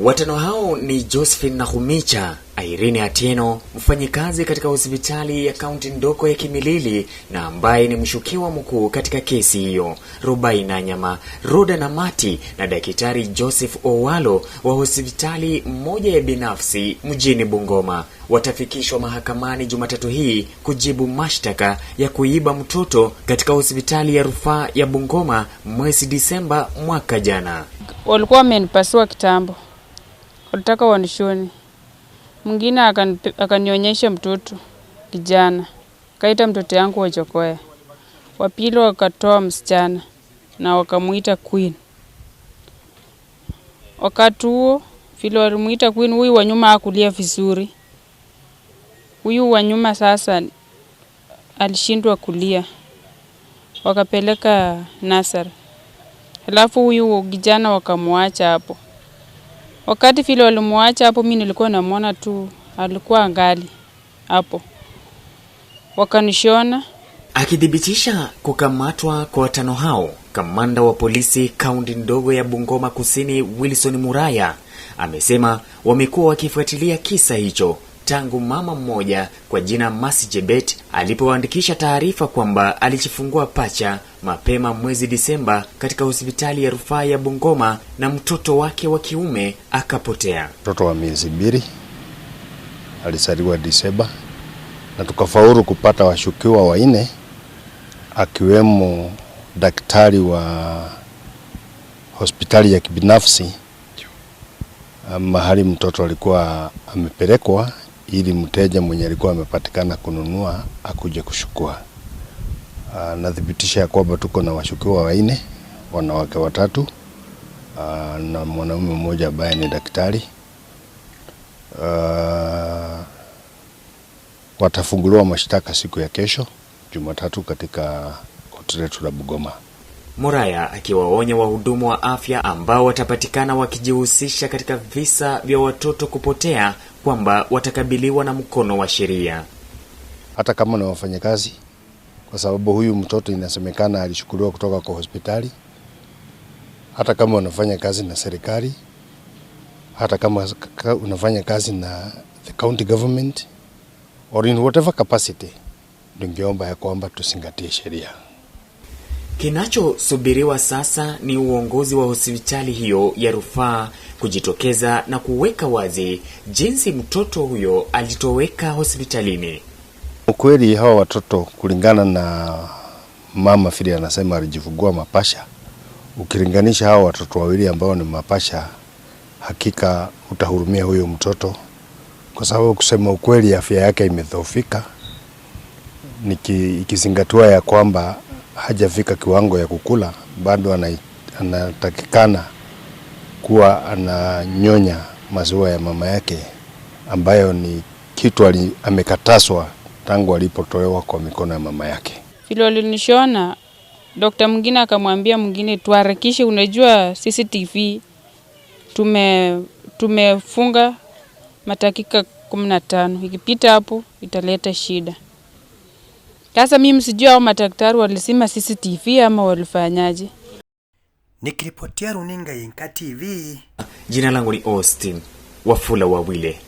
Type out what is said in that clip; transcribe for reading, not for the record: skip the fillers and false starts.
Watano hao ni Josephine Nahumicha, Irene Atieno, mfanyikazi katika hospitali ya kaunti ndogo ya Kimilili na ambaye ni mshukiwa mkuu katika kesi hiyo, Rubaina Nyama, Roda na Mati, na daktari Joseph Owalo wa hospitali moja ya binafsi mjini Bungoma watafikishwa mahakamani Jumatatu hii kujibu mashtaka ya kuiba mtoto katika hospitali ya rufaa ya Bungoma mwezi Disemba mwaka jana. Walikuwa wamenipasua kitambo. Walitaka wanishoni. Mwingine akanionyesha mtoto kijana. Kaita mtoto yangu Wachokoya. Wa pili wakatoa msichana na wakamuita Queen. Wakati huo vile walimuita Queen, huyu wa nyuma hakulia vizuri. Huyu wa nyuma sasa alishindwa kulia. Wakapeleka nursery. Halafu huyu kijana wakamwacha hapo. Wakati vile walimuacha hapo, mimi nilikuwa namuona tu alikuwa angali hapo. Wakanishona. Akidhibitisha kukamatwa kwa watano hao, kamanda wa polisi kaunti ndogo ya Bungoma Kusini Wilson Muraya amesema wamekuwa wakifuatilia kisa hicho tangu mama mmoja kwa jina Masi Jebet alipoandikisha taarifa kwamba alijifungua pacha mapema mwezi Disemba katika hospitali ya rufaa ya Bungoma na mtoto wake wa kiume akapotea. Mtoto wa miezi 2 alizaliwa Disemba na tukafaulu kupata washukiwa 4 akiwemo daktari wa hospitali ya kibinafsi mahali mtoto alikuwa amepelekwa ili mteja mwenye alikuwa amepatikana kununua akuje kuchukua. Nadhibitisha kwamba tuko na washukiwa 4, wanawake 3 na mwanaume mmoja ambaye ni daktari. Watafunguliwa mashtaka siku ya kesho Jumatatu katika koti letu la Bungoma. Muraya akiwaonya wahudumu wa afya ambao watapatikana wakijihusisha katika visa vya watoto kupotea kwamba watakabiliwa na mkono wa sheria. Hata kama ni wafanyakazi, kwa sababu huyu mtoto inasemekana alichukuliwa kutoka kwa hospitali, hata kama unafanya kazi na serikali, hata kama unafanya kazi na the county government or in whatever capacity, ningeomba ya kwamba tuzingatie sheria. Kinachosubiriwa sasa ni uongozi wa hospitali hiyo ya rufaa kujitokeza na kuweka wazi jinsi mtoto huyo alitoweka hospitalini. Ukweli hawa watoto kulingana na mama vile anasema alijifungua mapasha. Ukilinganisha hawa watoto wawili ambao ni mapasha, hakika utahurumia huyo mtoto, kwa sababu kusema ukweli afya yake imedhoofika. Ikizingatiwa ya kwamba hajafika kiwango ya kukula, bado anatakikana kuwa ananyonya maziwa ya mama yake, ambayo ni kitu amekataswa tangu alipotolewa kwa mikono ya mama yake. Vile walinishona, daktari mwingine akamwambia mwingine tuharakishe, unajua CCTV tumefunga matakika 15, ikipita hapo italeta shida. Sasa mimi sijui hao madaktari walisema CCTV ama walifanyaje. Nikiripotia runinga Yinka TV. Jina langu ni Austin Wafula Wawile.